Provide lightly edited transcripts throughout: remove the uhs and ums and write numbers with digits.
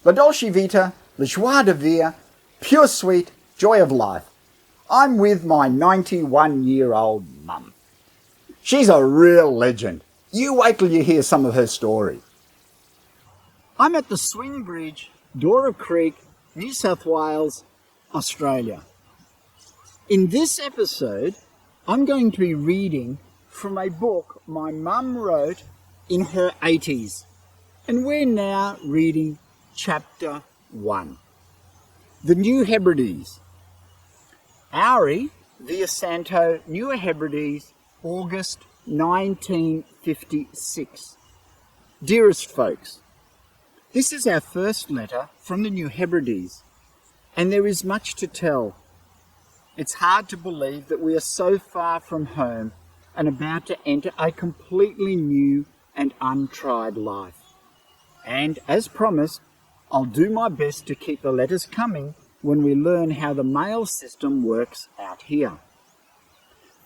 La dolce vita, la joie de vivre, pure sweet, joy of life. I'm with my 91-year-old mum. She's a real legend. You wait till you hear some of her story. I'm at the Swing Bridge, Dora Creek, New South Wales, Australia. In this episode, I'm going to be reading from a book my mum wrote in her 80s. And we're now reading Chapter 1. The New Hebrides. Aurie via Santo, New Hebrides, August 1956. Dearest Folks, this is our first letter from the New Hebrides, and there is much to tell. It's hard to believe that we are so far from home and about to enter a completely new and untried life. And as promised, I'll do my best to keep the letters coming when we learn how the mail system works out here.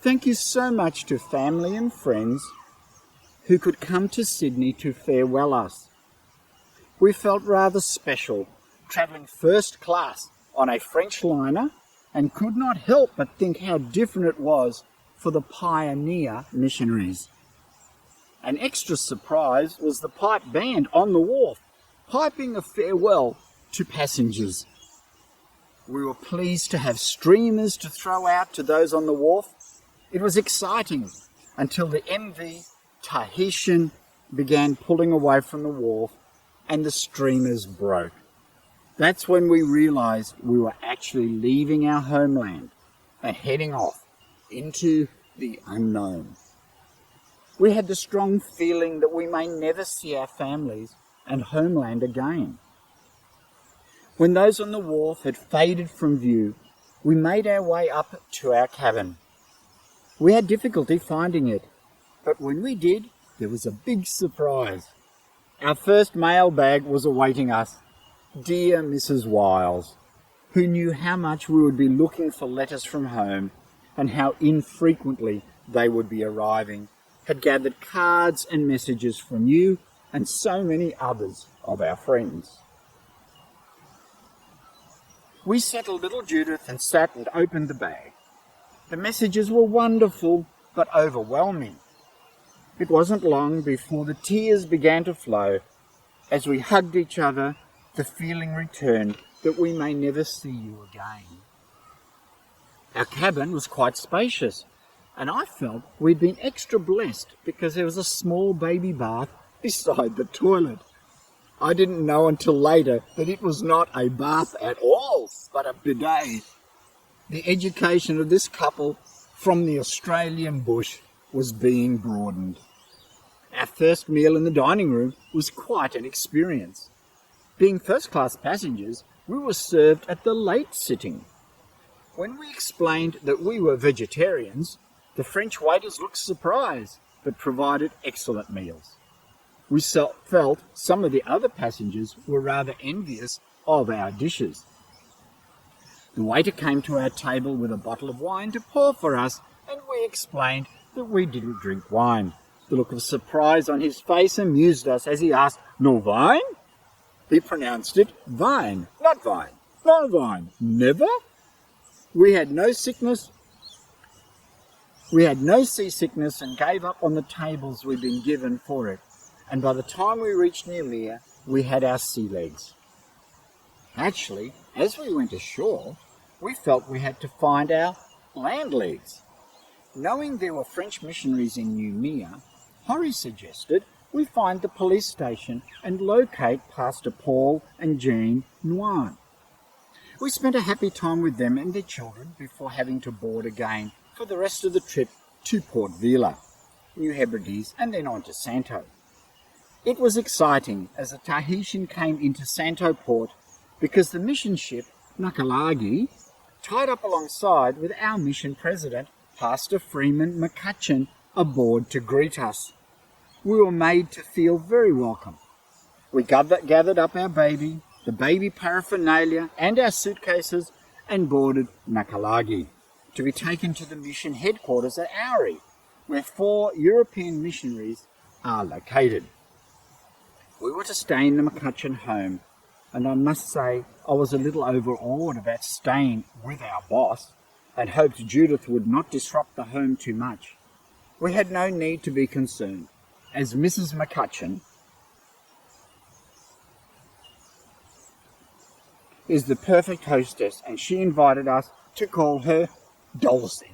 Thank you so much to family and friends who could come to Sydney to farewell us. We felt rather special, travelling first class on a French liner, and could not help but think how different it was for the pioneer missionaries. An extra surprise was the pipe band on the wharf, piping a farewell to passengers. We were pleased to have streamers to throw out to those on the wharf. It was exciting until the MV Tahitian began pulling away from the wharf and the streamers broke. That's when we realised we were actually leaving our homeland and heading off into the unknown. We had the strong feeling that we may never see our families and homeland again. When those on the wharf had faded from view, we made our way up to our cabin. We had difficulty finding it, but when we did, there was a big surprise. Our first mailbag was awaiting us. Dear Mrs. Wiles, who knew how much we would be looking for letters from home and how infrequently they would be arriving, had gathered cards and messages from you and so many others of our friends. We settled little Judith and sat and opened the bag. The messages were wonderful but overwhelming. It wasn't long before the tears began to flow. As we hugged each other, the feeling returned that we may never see you again. Our cabin was quite spacious, and I felt we'd been extra blessed because there was a small baby bath beside the toilet. I didn't know until later that it was not a bath at all, but a bidet. The education of this couple from the Australian bush was being broadened. Our first meal in the dining room was quite an experience. Being first-class passengers, we were served at the late sitting. When we explained that we were vegetarians, the French waiters looked surprised, but provided excellent meals. We felt some of the other passengers were rather envious of our dishes. The waiter came to our table with a bottle of wine to pour for us, and we explained that we didn't drink wine. The look of surprise on his face amused us as he asked, "No wine?" He pronounced it vine, not vine. No vine. Never? We had no seasickness and gave up on the tables we'd been given for it. And by the time we reached Noumea, we had our sea legs. Actually, as we went ashore, we felt we had to find our land legs. Knowing there were French missionaries in Noumea, Horry suggested we find the police station and locate Pastor Paul and Jean Nguyen. We spent a happy time with them and their children before having to board again for the rest of the trip to Port Vila, New Hebrides, and then on to Santo. It was exciting as the Tahitian came into Santo port because the mission ship, Nakalagi, tied up alongside with our mission president, Pastor Freeman McCutcheon, aboard to greet us. We were made to feel very welcome. We gathered up our baby, the baby paraphernalia and our suitcases and boarded Nakalagi to be taken to the mission headquarters at Aurie, where 4 European missionaries are located. We were to stay in the McCutcheon home. and I must say I was a little overawed about staying with our boss and hoped Judith would not disrupt the home too much. We had no need to be concerned, as Mrs. McCutcheon is the perfect hostess, and she invited us to call her Dulcie.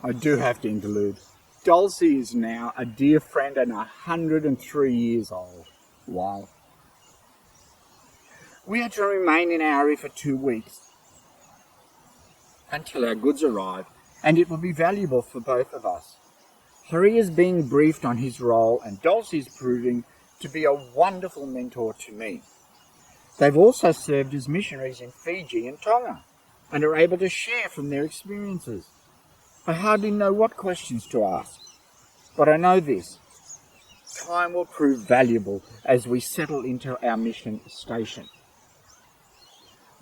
I do have to interlude. Dulcie is now a dear friend and 103 years old. Wow. We are to remain in Auri for 2 weeks until our goods arrive, and it will be valuable for both of us. Harry is being briefed on his role, and Dulcie is proving to be a wonderful mentor to me. They've also served as missionaries in Fiji and Tonga, and are able to share from their experiences. I hardly know what questions to ask, but I know this: time will prove valuable as we settle into our mission station.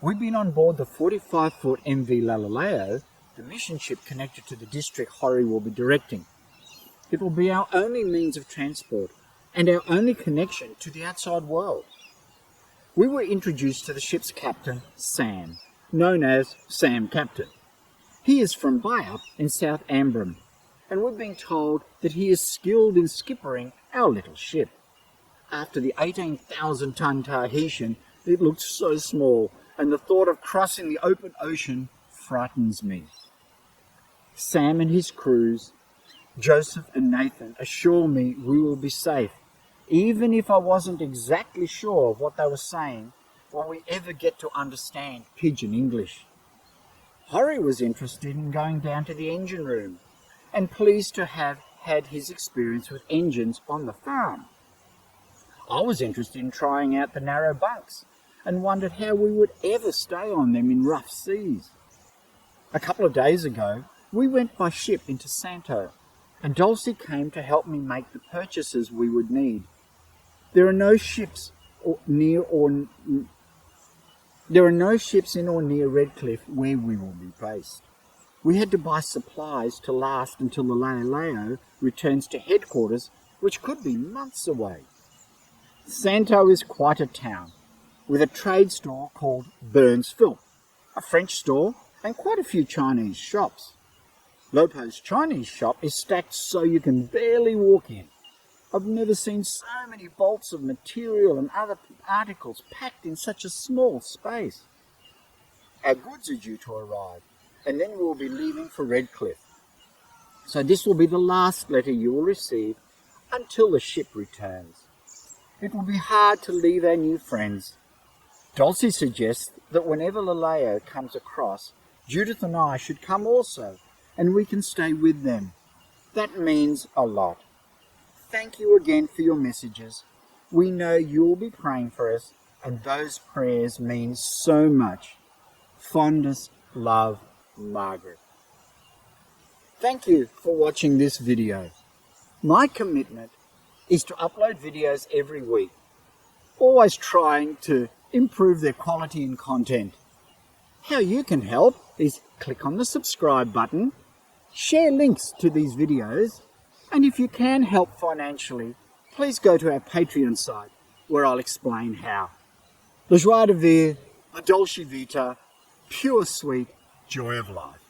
We've been on board the 45-foot MV Lalileo, the mission ship connected to the district Horry will be directing. It will be our only means of transport and our only connection to the outside world. We were introduced to the ship's captain, Sam, known as Sam Captain. He is from Bayup in South Ambram, and we've been told that he is skilled in skippering our little ship. After the 18,000-ton Tahitian, it looked so small, and the thought of crossing the open ocean frightens me. Sam and his crews, Joseph and Nathan, assure me we will be safe, even if I wasn't exactly sure of what they were saying or we ever get to understand pidgin English. Horry was interested in going down to the engine room and pleased to have had his experience with engines on the farm. I was interested in trying out the narrow bunks and wondered how we would ever stay on them in rough seas. A couple of days ago, we went by ship into Santo, and Dulcie came to help me make the purchases we would need. There are no ships in or near Redcliffe where we will be based. We had to buy supplies to last until the Lalileo returns to headquarters, which could be months away. Santo is quite a town, with a trade store called Burns Film, a French store, and quite a few Chinese shops. Lopo's Chinese shop is stacked so you can barely walk in. I've never seen so many bolts of material and other articles packed in such a small space. Our goods are due to arrive, and then we will be leaving for Redcliffe. So this will be the last letter you will receive until the ship returns. It will be hard to leave our new friends. Dulcie suggests that whenever Lalileo comes across, Judith and I should come also, and we can stay with them. That means a lot. Thank you again for your messages. We know you'll be praying for us, and those prayers mean so much. Fondest love, Margaret. Thank you for watching this video. My commitment is to upload videos every week, always trying to improve their quality and content. How you can help is click on the subscribe button, share links to these videos, and if you can help financially, please go to our Patreon site where I'll explain how. La joie de vivre, la dolce vita, pure sweet joy of life.